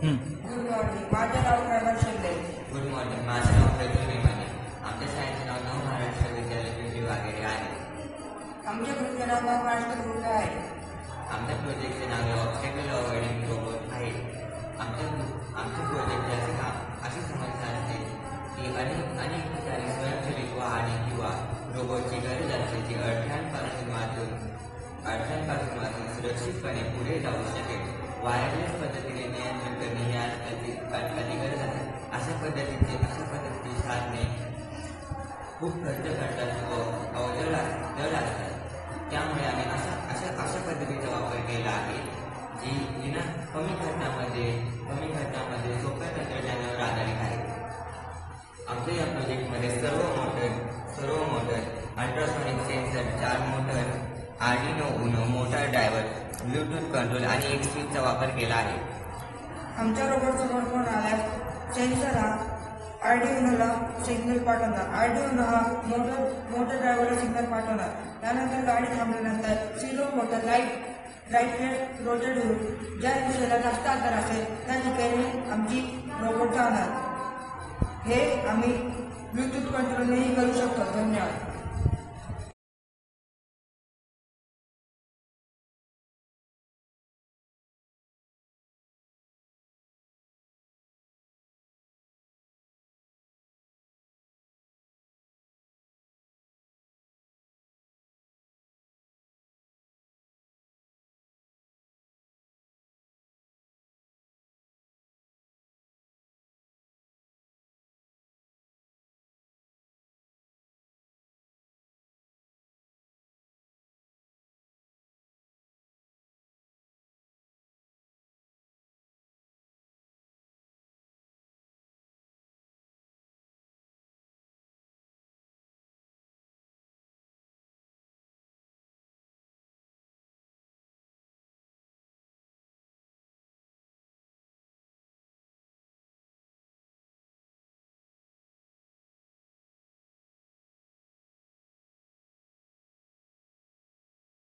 Good morning, माझे नाव Prabhat Shinde. Good morning. माझं नाव प्रज्वल मेमाने. आमच्या शाळेचे नाव नव महाराष्ट्र विद्यालय पिंपरी वगैरे आहे. आमच्या ग्रुपचे नाव महाराष्ट्र ग्रुप आहे. आमच्या प्रोजेक्टचे नाव ऑब्स्टॅकल अवॉइडिंग रोबोट आहे. आमच्या प्रोजेक्टचे काम असे समजले असते की अनेक ठिकाणी स्वयंचलित वाहने किंवा रोबोटची गरज असते जी अडथळ्यांपासून वाचून सुरक्षितपणे पुढे जाऊ शकेल. वायरलेस पद्धतीने नियंत्रण करणे ही आजकालची गरज आहे. अशा पद्धतीची साधने खूप खर्च करतात व अवजड असतात. त्यामुळे आम्ही अशा पद्धतीचा वापर केला आहे जी कमी खर्चामध्ये सोप्या तंत्रज्ञानावर आधारित आहे. आमच्या या प्रोजेक्टमध्ये सर्व motor ultrasonic sensor, 4 motor, Arduino Uno, motor driver, Bluetooth control आणि एक स्विचचा वापर केला आहे. आमच्या रोबोटचा फोन आल्यास सेन्सर हा आर्डिनोला सिग्नल पाठवणार. आर्डिनो हा मोटर ड्रायव्हरला सिग्नल पाठवणार. त्यानंतर गाडी थांबल्यानंतर सिलो मोटर राईट रोटेट होऊन ज्या दिशेला जास्त अंतर असेल त्या ठिकाणी आमची रोबोट जाणार. हे आम्ही ब्लूटूथ कंट्रोलनेही करू शकतो. धन्यवाद.